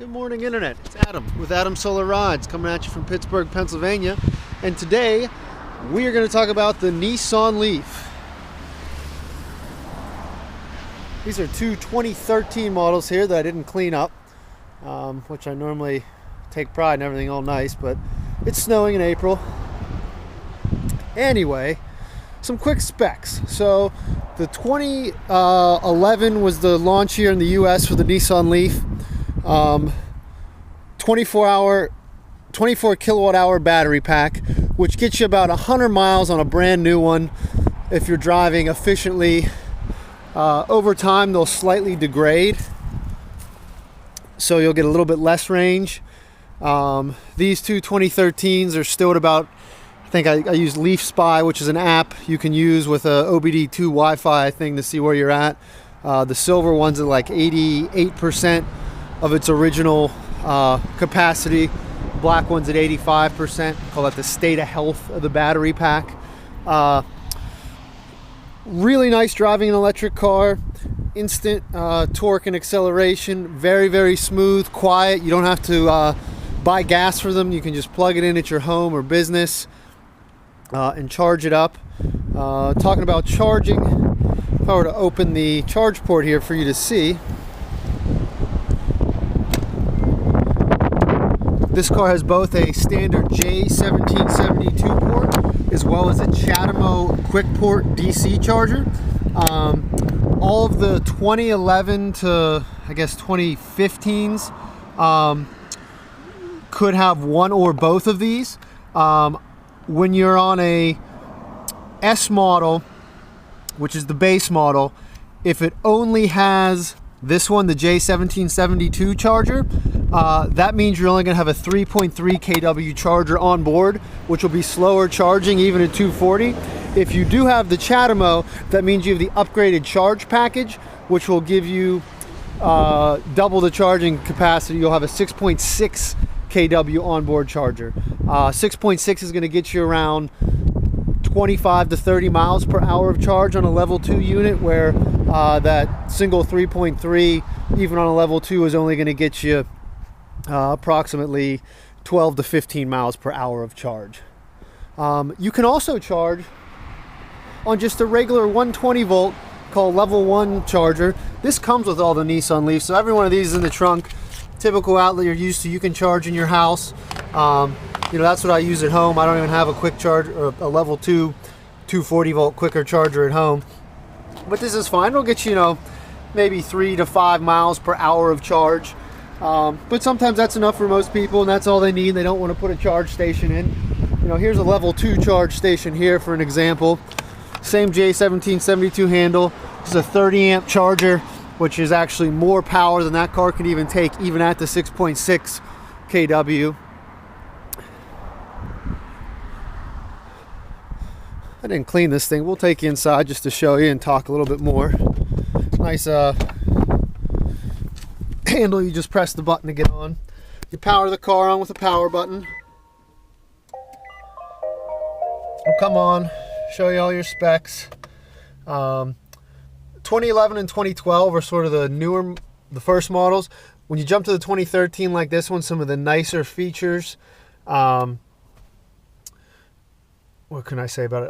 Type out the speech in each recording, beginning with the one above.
Good morning, Internet. It's Adam with Adam Solar Rides coming at you from Pittsburgh, Pennsylvania. And today we are going to talk about the Nissan Leaf. These are two 2013 models here that I didn't clean up, which I normally take pride in everything all nice, but it's snowing in April. Anyway, some quick specs. So the 2011 was the launch year in the US for the Nissan Leaf. 24 kilowatt hour battery pack, which gets you about 100 miles on a brand new one. If you're driving efficiently, over time they'll slightly degrade, so you'll get a little bit less range. These two 2013s are still at about, I think I used Leaf Spy, which is an app you can use with a OBD2 Wi-Fi thing to see where you're at. The silver one's at like 88% of its original capacity. Black one's at 85%. Call that the state of health of the battery pack. Really nice driving an electric car. Instant torque and acceleration. Very, very smooth, quiet. You don't have to buy gas for them. You can just plug it in at your home or business and charge it up. Talking about charging, if I were to open the charge port here for you to see, this car has both a standard J1772 port as well as a CHAdeMO quick port DC charger. All of the 2011 to I guess 2015s could have one or both of these. When you're on a S model, which is the base model, if it only has this one, the J1772 charger, that means you're only going to have a 3.3 kW charger on board, which will be slower charging even at 240. If you do have the CHAdeMO, that means you have the upgraded charge package, which will give you double the charging capacity. You'll have a 6.6 kW onboard charger. 6.6 is going to get you around 25 to 30 miles per hour of charge on a level 2 unit, where that single 3.3 even on a level 2 is only going to get you approximately 12 to 15 miles per hour of charge. You can also charge on just a regular 120 volt called level 1 charger. This comes with all the Nissan Leafs, so every one of these is in the trunk. Typical outlet you're used to, you can charge in your house. You know, that's what I use at home. I don't even have a quick charge or a level 2 240 volt quicker charger at home, but this is fine. It'll get you, you know, maybe 3 to 5 miles per hour of charge, but sometimes that's enough for most people, and that's all they need. They don't want to put a charge station in. You know, here's a level 2 charge station here for an example. Same J1772 handle. This is a 30 amp charger, which is actually more power than that car can even take, even at the 6.6 kW. I didn't clean this thing. We'll take you inside just to show you and talk a little bit more. Nice handle. You just press the button to get on. You power the car on with a power button. We'll come on, show you all your specs. 2011 and 2012 are sort of the first models. When you jump to the 2013 like this one, some of the nicer features. What can I say about it?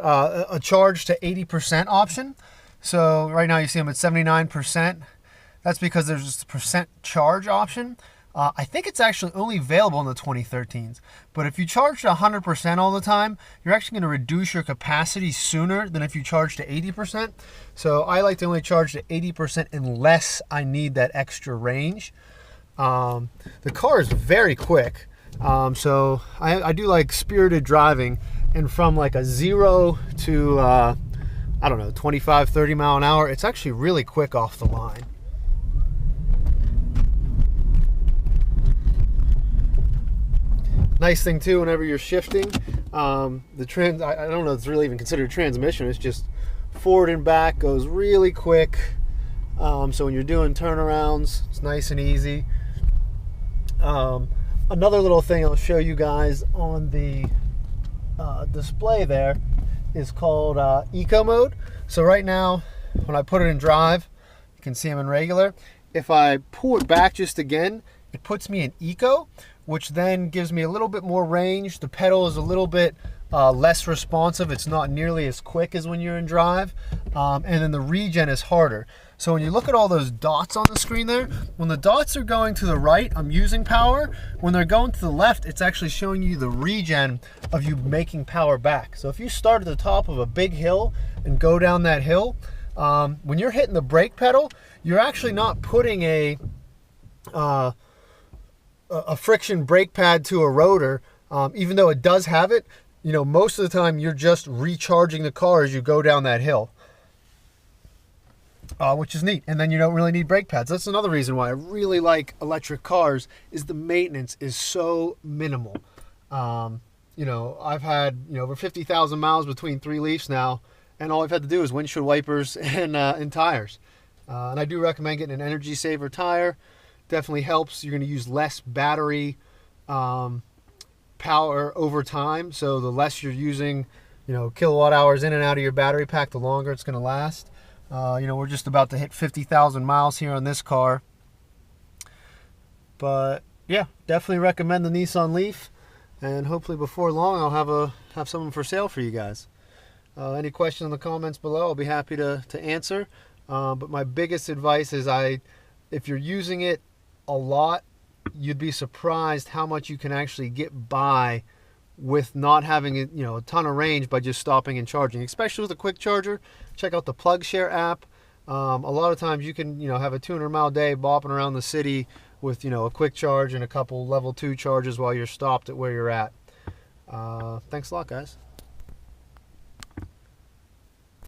A charge to 80% option. So right now you see them at 79%. That's because there's just a percent charge option. I think it's actually only available in the 2013s. But if you charge to 100% all the time, you're actually going to reduce your capacity sooner than if you charge to 80%. So I like to only charge to 80% unless I need that extra range. The car is very quick. So I do like spirited driving. And from like a 0 to, I don't know, 25, 30 mile an hour, it's actually really quick off the line. Nice thing too, whenever you're shifting, I don't know if it's really even considered transmission. It's just forward and back, goes really quick. So when you're doing turnarounds, it's nice and easy. Another little thing I'll show you guys on the display there is called eco mode. So right now when I put it in drive, you can see I'm in regular. If I pull it back just again, it puts me in eco, which then gives me a little bit more range. The pedal is a little bit less responsive. It's not nearly as quick as when you're in drive. And then the regen is harder. So when you look at all those dots on the screen there, when the dots are going to the right, I'm using power. When they're going to the left, it's actually showing you the regen of you making power back. So if you start at the top of a big hill and go down that hill, when you're hitting the brake pedal, you're actually not putting a friction brake pad to a rotor, even though it does have it. You know, most of the time you're just recharging the car as you go down that hill, which is neat. And then you don't really need brake pads. That's another reason why I really like electric cars, is the maintenance is so minimal. You know, I've had, you know, over 50,000 miles between 3 Leafs now, and all I've had to do is windshield wipers and tires. And I do recommend getting an energy saver tire. Definitely helps. You're going to use less battery power over time, so the less you're using, you know, kilowatt hours in and out of your battery pack, the longer it's going to last. You know, we're just about to hit 50,000 miles here on this car, but yeah, definitely recommend the Nissan Leaf, and hopefully before long I'll have something for sale for you guys. Any questions in the comments below, I'll be happy to answer. But my biggest advice is, if you're using it a lot, you'd be surprised how much you can actually get by with not having, you know, a ton of range by just stopping and charging, especially with a quick charger. Check out the PlugShare app. A lot of times you can, you know, have a 200-mile day bopping around the city with, you know, a quick charge and a couple level 2 charges while you're stopped at where you're at. Thanks a lot, guys.